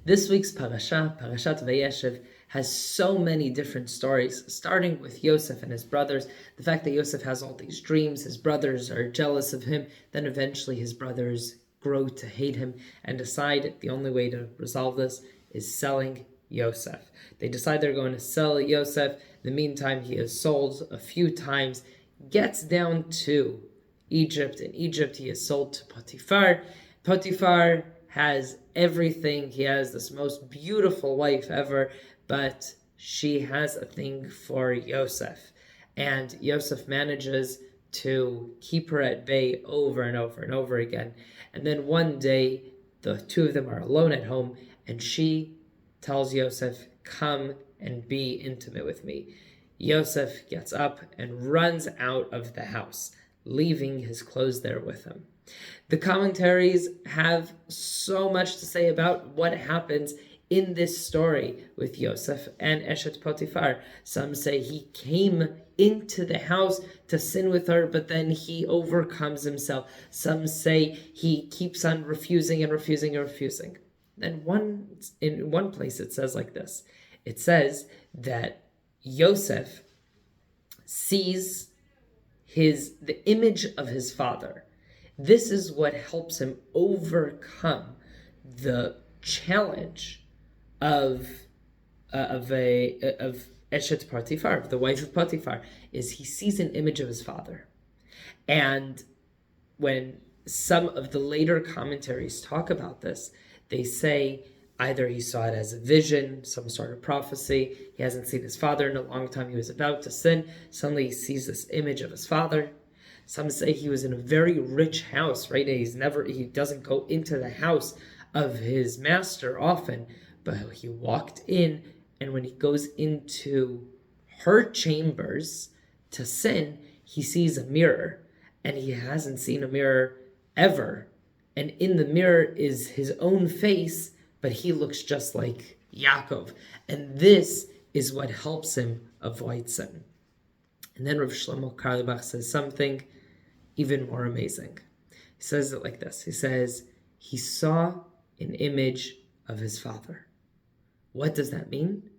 This week's parasha, Parashat Vayeshev, has so many different stories, starting with Yosef and his brothers, the fact that Yosef has all these dreams, his brothers are jealous of him, then eventually his brothers grow to hate him and decide the only way to resolve this is selling Yosef. They decide they're going to sell Yosef. In the meantime, he is sold a few times, gets down to Egypt. In Egypt, he is sold to Potiphar. Potiphar has everything. He has this most beautiful wife ever, but she has a thing for Yosef. And Yosef manages to keep her at bay over and over and over again. And then one day, the two of them are alone at home, and she tells Yosef, "Come and be intimate with me." Yosef gets up and runs out of the house, leaving his clothes there with him. The commentaries have so much to say about what happens in this story with Yosef and Eshet Potiphar. Some say he came into the house to sin with her, but then he overcomes himself. Some say he keeps on refusing and refusing and refusing. Then in one place it says like this. It says that Yosef sees the image of his father. This is what helps him overcome the challenge of Eshet Potiphar, of the wife of Potiphar, is he sees an image of his father. And when some of the later commentaries talk about this, they say either he saw it as a vision, some sort of prophecy, he hasn't seen his father in a long time, he was about to sin, suddenly he sees this image of his father. Some say he was in a very rich house, right? He doesn't go into the house of his master often, but he walked in, and when he goes into her chambers to sin, he sees a mirror, and he hasn't seen a mirror ever. And in the mirror is his own face, but he looks just like Yaakov. And this is what helps him avoid sin. And then Rav Shlomo Carlebach says something even more amazing. He says it like this. He says, he saw an image of his father. What does that mean?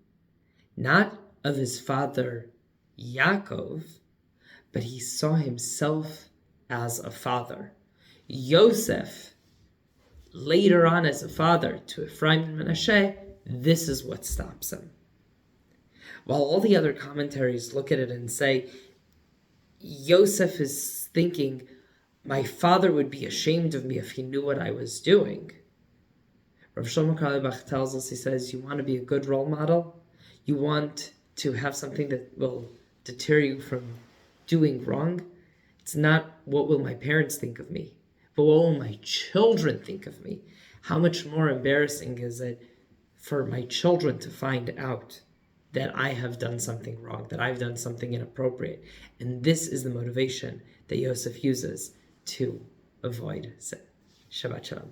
Not of his father Yaakov, but he saw himself as a father. Yosef, later on as a father to Ephraim and Manasseh, this is what stops him. While all the other commentaries look at it and say, Yosef is thinking, my father would be ashamed of me if he knew what I was doing. Rav Shlomo Carlebach tells us, he says, you want to be a good role model? You want to have something that will deter you from doing wrong? It's not what will my parents think of me, but what will my children think of me? How much more embarrassing is it for my children to find out that I have done something wrong, that I've done something inappropriate? And this is the motivation that Yosef uses to avoid sin. Shabbat Shalom.